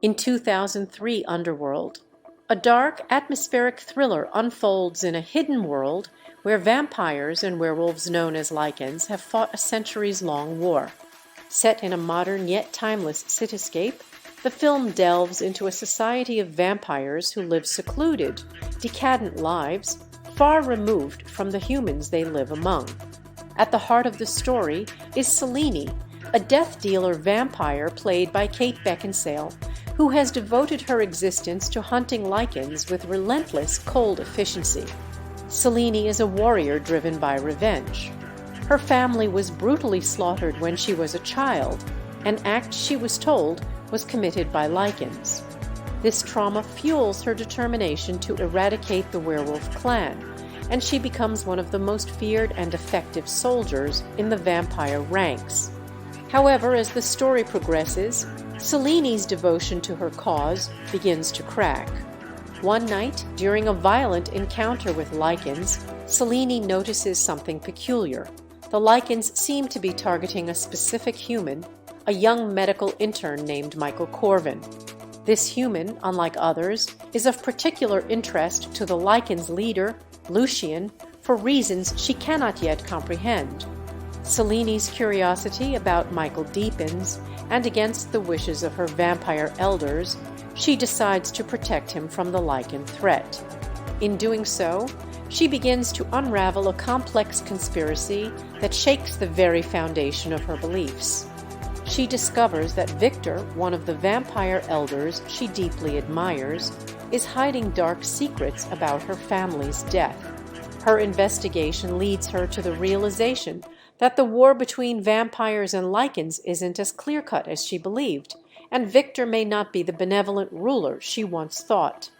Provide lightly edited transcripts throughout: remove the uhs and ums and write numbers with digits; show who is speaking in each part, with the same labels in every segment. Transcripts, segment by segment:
Speaker 1: In 2003 Underworld, a dark, atmospheric thriller unfolds in a hidden world where vampires and werewolves known as Lycans have fought a centuries-long war. Set in a modern yet timeless cityscape, the film delves into a society of vampires who live secluded, decadent lives, far removed from the humans they live among. At the heart of the story is Selene, a death dealer vampire played by Kate Beckinsale, who has devoted her existence to hunting Lycans with relentless, cold efficiency. Selene is a warrior driven by revenge. Her family was brutally slaughtered when she was a child, an act she was told was committed by Lycans. This trauma fuels her determination to eradicate the werewolf clan, and she becomes one of the most feared and effective soldiers in the vampire ranks. However, as the story progresses, Selene's devotion to her cause begins to crack. One night, during a violent encounter with Lycans, Selene notices something peculiar. The Lycans seem to be targeting a specific human, a young medical intern named Michael Corvin. This human, unlike others, is of particular interest to the Lycans' leader, Lucian, for reasons she cannot yet comprehend. Selene's curiosity about Michael deepens, and against the wishes of her vampire elders, she decides to protect him from the Lycan threat. In doing so, she begins to unravel a complex conspiracy that shakes the very foundation of her beliefs. She discovers that Viktor, one of the vampire elders she deeply admires, is hiding dark secrets about her family's death. Her investigation leads her to the realization that the war between vampires and Lycans isn't as clear-cut as she believed, and Viktor may not be the benevolent ruler she once thought.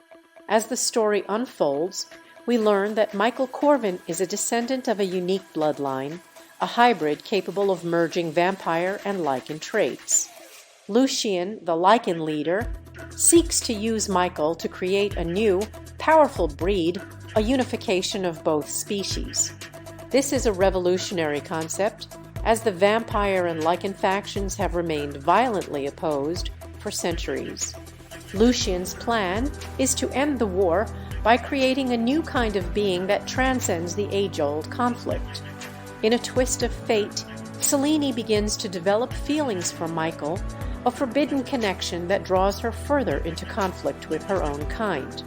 Speaker 1: As the story unfolds, we learn that Michael Corvin is a descendant of a unique bloodline, a hybrid capable of merging vampire and Lycan traits. Lucian, the Lycan leader, seeks to use Michael to create a new, powerful breed, a unification of both species. This is a revolutionary concept, as the vampire and Lycan factions have remained violently opposed for centuries. Lucian's plan is to end the war by creating a new kind of being that transcends the age-old conflict. In a twist of fate, Selene begins to develop feelings for Michael, a forbidden connection that draws her further into conflict with her own kind.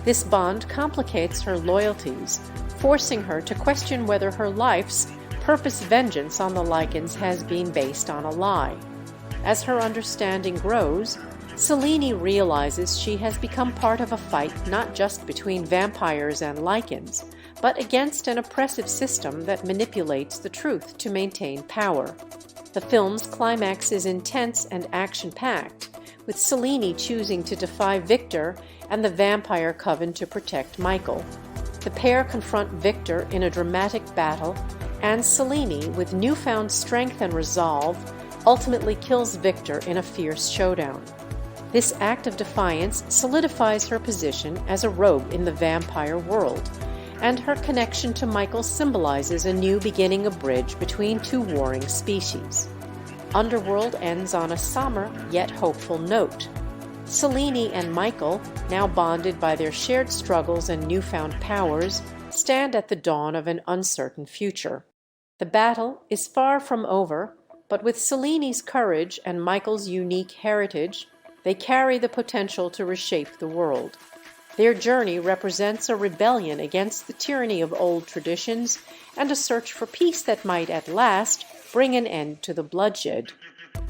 Speaker 1: This bond complicates her loyalties, forcing her to question whether her life's purpose vengeance on the Lycans has been based on a lie. As her understanding grows, Selene realizes she has become part of a fight not just between vampires and Lycans, but against an oppressive system that manipulates the truth to maintain power. The film's climax is intense and action-packed, with Selene choosing to defy Viktor and the vampire coven to protect Michael. The pair confront Viktor in a dramatic battle, and Selene, with newfound strength and resolve, ultimately kills Viktor in a fierce showdown. This act of defiance solidifies her position as a rogue in the vampire world, and her connection to Michael symbolizes a new beginning, a bridge between two warring species. Underworld ends on a somber yet hopeful note. Selene and Michael, now bonded by their shared struggles and newfound powers, stand at the dawn of an uncertain future. The battle is far from over, but with Selene's courage and Michael's unique heritage, they carry the potential to reshape the world. Their journey represents a rebellion against the tyranny of old traditions and a search for peace that might at last bring an end to the bloodshed.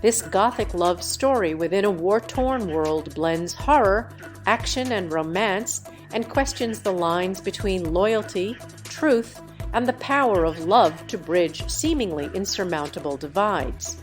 Speaker 1: This gothic love story within a war-torn world blends horror, action, and romance, and questions the lines between loyalty, truth, and the power of love to bridge seemingly insurmountable divides.